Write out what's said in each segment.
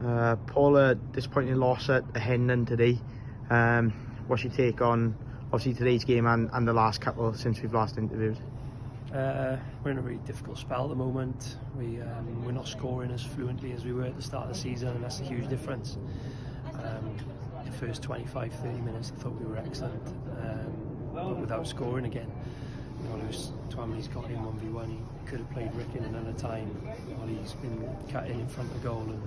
Paul, a disappointing loss at Hendon today. What's your take on obviously today's game and the last couple since we've last interviewed? We're in a really difficult spell at the moment. We're not scoring as fluently as we were at the start of the season, and that's a huge difference. The first 25-30 minutes I thought we were excellent, but without scoring again. Twamley's got in 1v1, he could have played Rick in another time. Ollie's been cut in front of goal and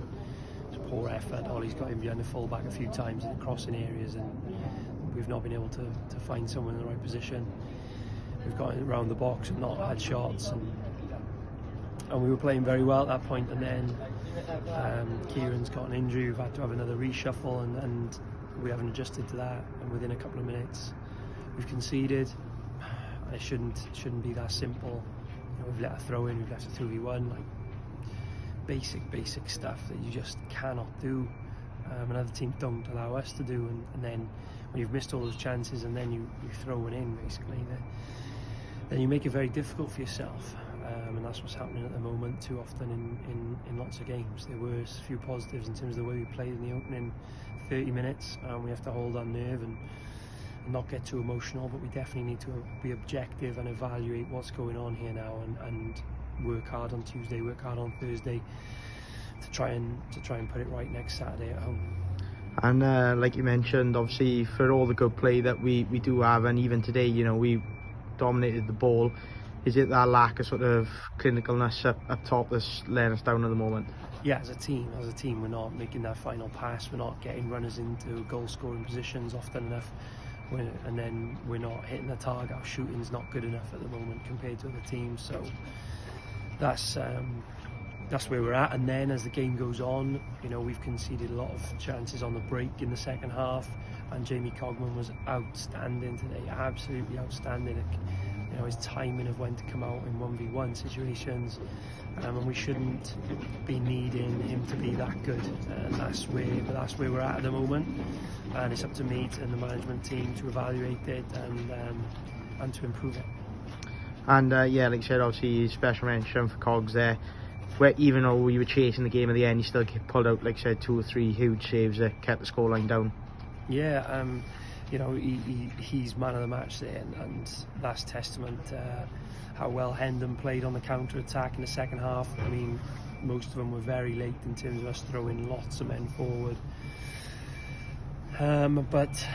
it's poor effort. Ollie's got him behind the full back a few times in the crossing areas, and we've not been able to find someone in the right position. We've got around the box and not had shots, and we were playing very well at that point, and then Kieran's got an injury. We've had to have another reshuffle, and we haven't adjusted to that, and within a couple of minutes we've conceded. It shouldn't be that simple. We've let a throw in, we've left a 2v1, like basic stuff that you just cannot do, and other teams don't allow us to do, and then when you've missed all those chances and then you throw one in, basically, then you make it very difficult for yourself, and that's what's happening at the moment too often in lots of games. There were a few positives in terms of the way we played in the opening 30 minutes, and we have to hold our nerve and not get too emotional, but we definitely need to be objective and evaluate what's going on here now, and work hard on Tuesday, work hard on Thursday to try and put it right next Saturday at home. And like you mentioned, obviously for all the good play that we do have, and even today, we dominated the ball. Is it that lack of sort of clinicalness up top that's letting us down at the moment? Yeah, as a team, we're not making that final pass. We're not getting runners into goal-scoring positions often enough. And then we're not hitting the target. Our shooting's not good enough at the moment compared to other teams. So that's where we're at. And then as the game goes on, we've conceded a lot of chances on the break in the second half, and Jamie Cogman was outstanding today, absolutely outstanding. His timing of when to come out in 1v1 situations, and we shouldn't be needing him to be that good. That's where we're at the moment, and it's up to me and the management team to evaluate it and to improve it. And yeah, like you said, obviously special mention for Cogs there, where even though we were chasing the game at the end, he still pulled out, like I said, 2 or 3 huge saves that kept the scoreline down. Yeah, he's man of the match there, and that's testament to how well Hendon played on the counter-attack in the second half. I mean, most of them were very late in terms of us throwing lots of men forward. But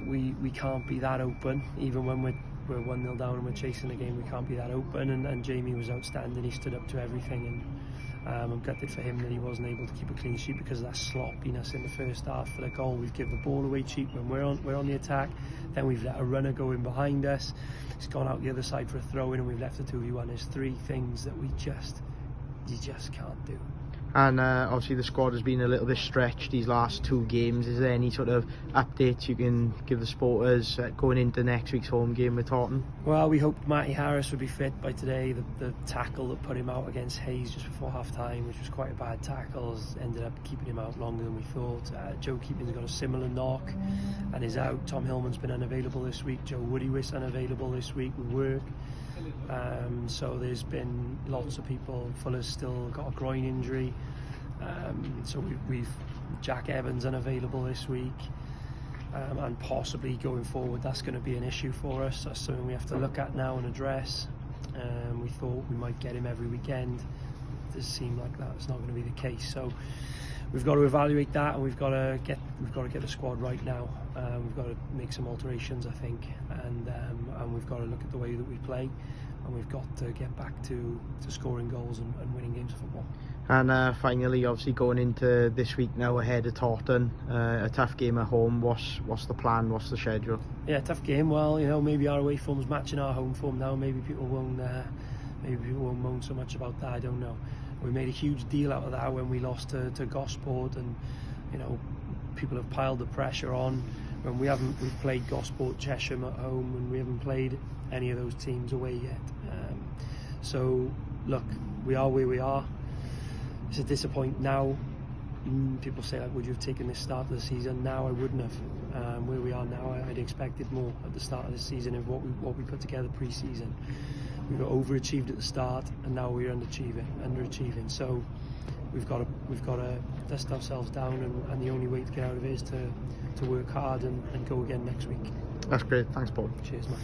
we can't be that open, even when we're 1-0 down and we're chasing the game. We can't be that open, and Jamie was outstanding. He stood up to everything, and I'm gutted for him that he wasn't able to keep a clean sheet because of that sloppiness in the first half. For the goal, we've given the ball away cheap when we're on the attack. Then we've let a runner go in behind us. He's gone out the other side for a throw in, and we've left a 2v1. There's 3 things that you just can't do. And obviously the squad has been a little bit stretched these last 2 games. Is there any sort of updates you can give the supporters going into next week's home game with Taunton? Well, we hoped Matty Harris would be fit by today. The tackle that put him out against Hayes just before half-time, which was quite a bad tackle, has ended up keeping him out longer than we thought. Joe Keeping's got a similar knock and is out. Tom Hillman's been unavailable this week. Joe Woodywis unavailable this week with work. So there's been lots of people. Fuller's still got a groin injury, so we've Jack Evans unavailable this week, and possibly going forward that's going to be an issue for us. That's something we have to look at now and address. We thought we might get him every weekend. It does seem like that's not going to be the case, so we've got to evaluate that, and we've got to get the squad right now. We've got to make some alterations, I think, and we've got to look at the way that we play, and we've got to get back to scoring goals and winning games of football. And finally, obviously going into this week now ahead of Taunton, a tough game at home. What's the plan? What's the schedule? Yeah, tough game. Well, maybe our away form's matching our home form now. Maybe people won't moan so much about that. I don't know. We made a huge deal out of that when we lost to Gosport, and people have piled the pressure on when we've played Gosport, Chesham at home, and we haven't played any of those teams away yet. So look, we are where we are. It's a disappointment now. People say, like, would you have taken this start of the season? Now I wouldn't have. Where we are now, I'd expected more at the start of the season of what we put together pre-season. We were overachieved at the start, and now we're underachieving. So we've got to dust ourselves down, and the only way to get out of it is to work hard and go again next week. That's great. Thanks, Paul. Cheers, man.